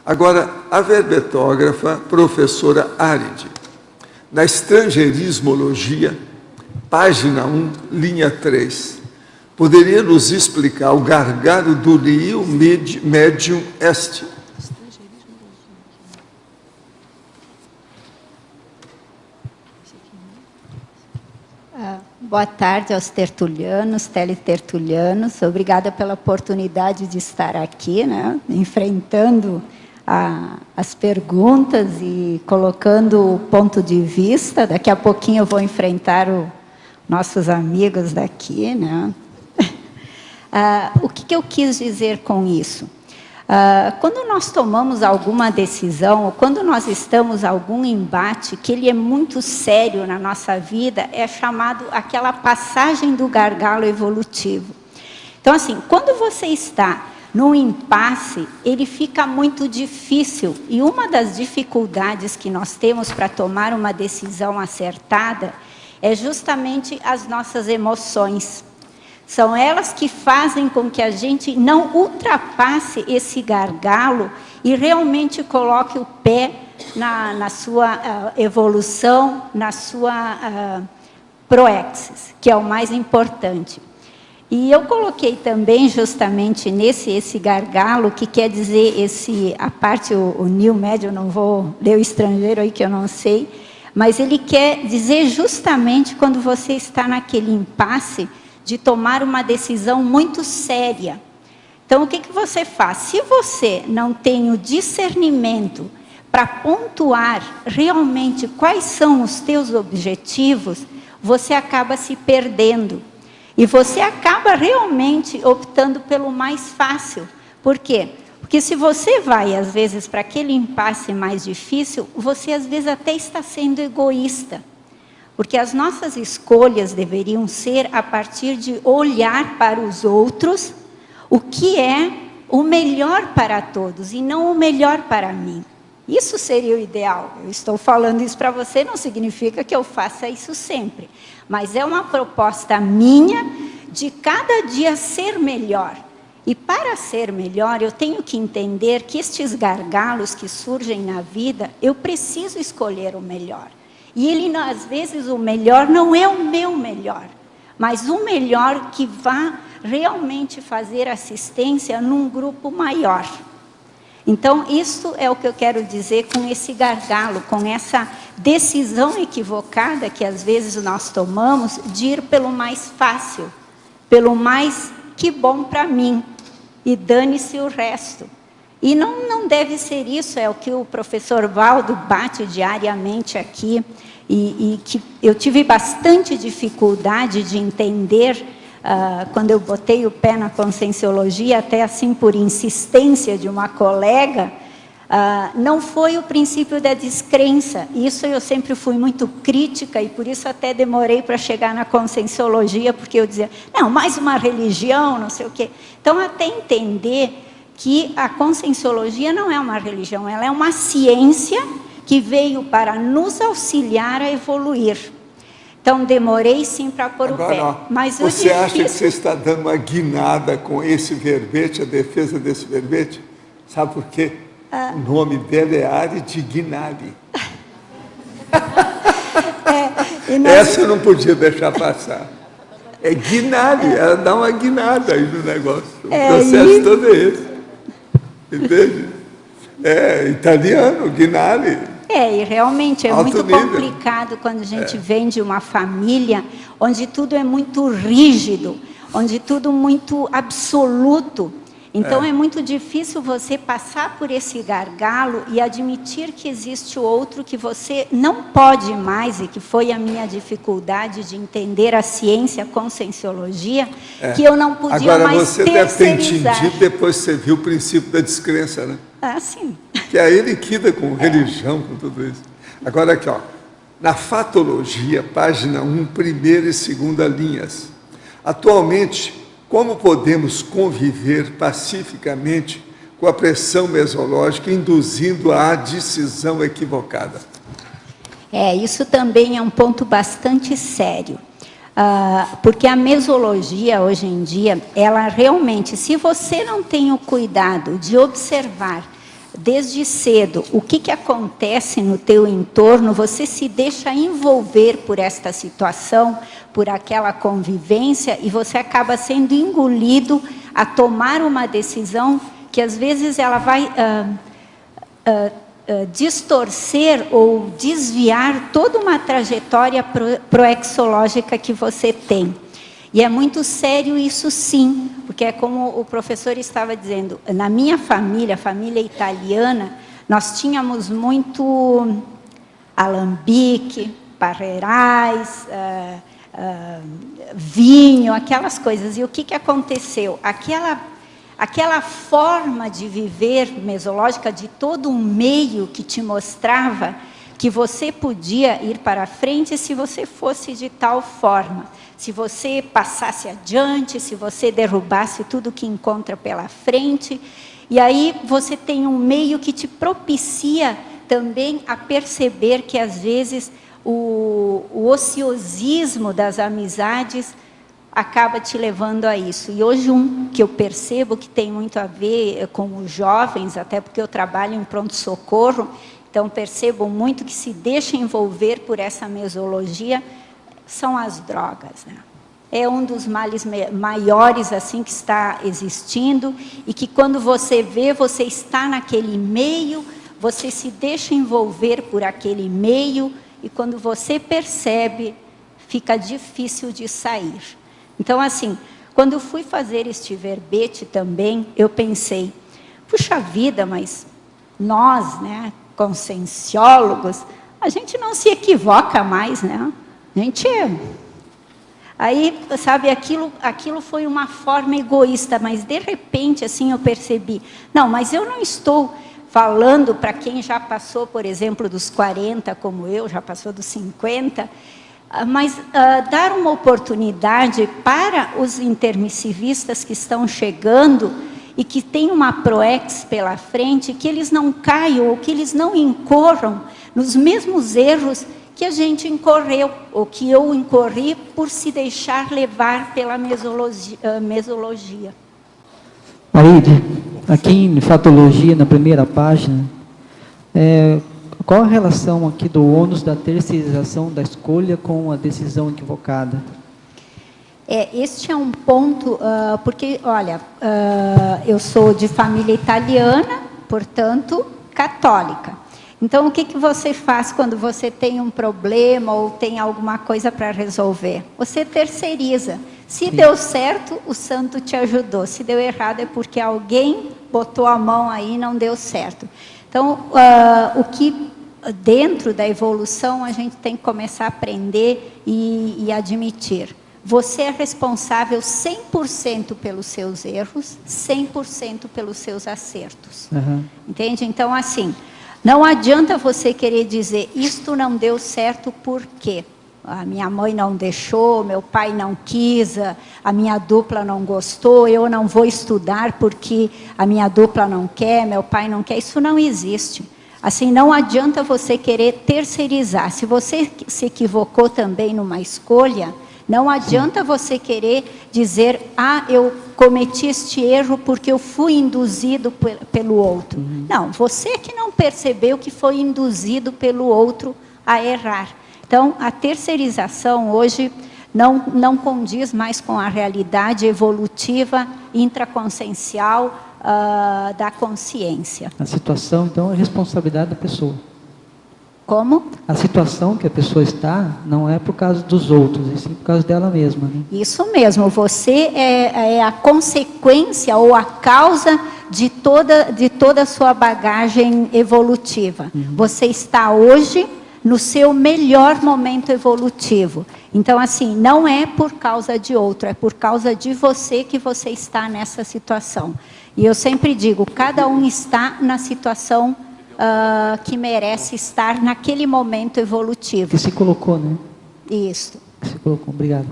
Agora, a verbetógrafa professora Aride, na Estrangeirismologia, página 1, linha 3, poderia nos explicar o gargalo do rio médium este? Boa tarde aos tertulianos, teletertulianos. Obrigada pela oportunidade de estar aqui, né, enfrentando as perguntas e colocando o ponto de vista. Daqui a pouquinho eu vou enfrentar nossos amigos daqui, né? O que eu quis dizer com isso? Quando nós tomamos alguma decisão, ou quando nós estamos em algum embate, que ele é muito sério na nossa vida, é chamado aquela passagem do gargalo evolutivo. Então, assim, quando você está num impasse, ele fica muito difícil. E uma das dificuldades que nós temos para tomar uma decisão acertada é justamente as nossas emoções. São elas que fazem com que a gente não ultrapasse esse gargalo e realmente coloque o pé na sua evolução, na sua proexis, que é o mais importante. E eu coloquei também justamente esse gargalo, que quer dizer a parte, o new médio, eu não vou ler o estrangeiro aí que eu não sei, mas ele quer dizer justamente quando você está naquele impasse de tomar uma decisão muito séria. Então, o que você faz? Se você não tem o discernimento para pontuar realmente quais são os teus objetivos, você acaba se perdendo. E você acaba realmente optando pelo mais fácil. Por quê? Porque se você vai, às vezes, para aquele impasse mais difícil, você, às vezes, até está sendo egoísta. Porque as nossas escolhas deveriam ser a partir de olhar para os outros o que é o melhor para todos e não o melhor para mim. Isso seria o ideal. Eu estou falando isso para você, não significa que eu faça isso sempre. Mas é uma proposta minha de cada dia ser melhor. E para ser melhor, eu tenho que entender que estes gargalos que surgem na vida, eu preciso escolher o melhor. E ele, às vezes, o melhor não é o meu melhor, mas o melhor que vá realmente fazer assistência num grupo maior. Então, isso é o que eu quero dizer com esse gargalo, com essa decisão equivocada que, às vezes, nós tomamos de ir pelo mais fácil, pelo mais que bom para mim, e dane-se o resto. E não deve ser isso, é o que o professor Valdo bate diariamente aqui, e que eu tive bastante dificuldade de entender quando eu botei o pé na conscienciologia, até assim por insistência de uma colega, não foi o princípio da descrença. Isso eu sempre fui muito crítica e por isso até demorei para chegar na conscienciologia, porque eu dizia, não, mais uma religião, não sei o quê. Então, até entender que a conscienciologia não é uma religião, ela é uma ciência que veio para nos auxiliar a evoluir. Então, demorei sim para pôr o pé. Mas você acha que você está dando uma guinada com esse verbete, a defesa desse verbete? Sabe por quê? O nome dela é Aride Guinale. Essa eu não podia deixar passar. É Guinale, ela dá uma guinada aí no negócio. O processo todo é esse. Entende? É italiano, Guinale. E realmente é muito complicado quando a gente vem de uma família onde tudo é muito rígido, onde tudo muito absoluto. Então é muito difícil você passar por esse gargalo e admitir que existe outro que você não pode mais, e que foi a minha dificuldade de entender a ciência, a conscienciologia, que eu não podia mais terceirizar. Agora você deve ter entendido depois que você viu o princípio da descrença, né? Sim. Que aí liquida com religião, com tudo isso. Agora aqui, ó, na Fatologia, página 1, primeira e segunda linhas. Atualmente, como podemos conviver pacificamente com a pressão mesológica, induzindo à decisão equivocada? Isso também é um ponto bastante sério. Porque a mesologia, hoje em dia, ela realmente, se você não tem o cuidado de observar desde cedo, o que acontece no teu entorno, você se deixa envolver por esta situação, por aquela convivência, e você acaba sendo engolido a tomar uma decisão que às vezes ela vai distorcer ou desviar toda uma trajetória proexológica que você tem. E é muito sério isso, sim, porque é como o professor estava dizendo, na minha família, a família italiana, nós tínhamos muito alambique, parreirais, vinho, aquelas coisas. E o que aconteceu? Aquela forma de viver mesológica, de todo um meio que te mostrava que você podia ir para frente se você fosse de tal forma. Se você passasse adiante, se você derrubasse tudo que encontra pela frente. E aí você tem um meio que te propicia também a perceber que, às vezes, o ociosismo das amizades acaba te levando a isso. E hoje que eu percebo que tem muito a ver com os jovens, até porque eu trabalho em pronto-socorro, então percebo muito que se deixa envolver por essa mesologia, são as drogas, né? É um dos males maiores assim que está existindo, e que quando você vê, você está naquele meio, você se deixa envolver por aquele meio, e quando você percebe, fica difícil de sair. Então, assim, quando eu fui fazer este verbete também, eu pensei, puxa vida, mas nós, né, conscienciólogos, a gente não se equivoca mais, né? A gente... Aí, sabe, aquilo foi uma forma egoísta, mas de repente, assim, eu percebi, não, mas eu não estou falando para quem já passou, por exemplo, dos 40, como eu, já passou dos 50, mas dar uma oportunidade para os intermissivistas que estão chegando e que têm uma PROEX pela frente, que eles não caiam ou que eles não incorram nos mesmos erros que a gente incorreu, ou que eu incorri por se deixar levar pela mesologia. Aide, aqui em Fatologia, na primeira página, qual a relação aqui do ônus da terceirização da escolha com a decisão equivocada? Este é um ponto, porque, olha, eu sou de família italiana, portanto, católica. Então, o que você faz quando você tem um problema ou tem alguma coisa para resolver? Você terceiriza. Se deu certo, o santo te ajudou. Se deu errado, é porque alguém botou a mão aí e não deu certo. Então, o que dentro da evolução a gente tem que começar a aprender e admitir. Você é responsável 100% pelos seus erros, 100% pelos seus acertos. Uhum. Entende? Então, assim... Não adianta você querer dizer, isto não deu certo por quê? A minha mãe não deixou, meu pai não quis, a minha dupla não gostou, eu não vou estudar porque a minha dupla não quer, meu pai não quer. Isso não existe. Assim, não adianta você querer terceirizar. Se você se equivocou também numa escolha, não adianta você querer dizer, eu cometi este erro porque eu fui induzido pelo outro. Uhum. Não, você que não percebeu que foi induzido pelo outro a errar. Então, a terceirização hoje não condiz mais com a realidade evolutiva, intraconsciencial da consciência. A situação, então, é responsabilidade da pessoa. Como? A situação que a pessoa está não é por causa dos outros, é sim por causa dela mesma. Né? Isso mesmo, você é a consequência ou a causa de toda a sua bagagem evolutiva. Uhum. Você está hoje no seu melhor momento evolutivo. Então, assim, não é por causa de outro, é por causa de você que você está nessa situação. E eu sempre digo, cada um está na situação que merece estar naquele momento evolutivo. Que se colocou, né? Isso. Que se colocou. Obrigado.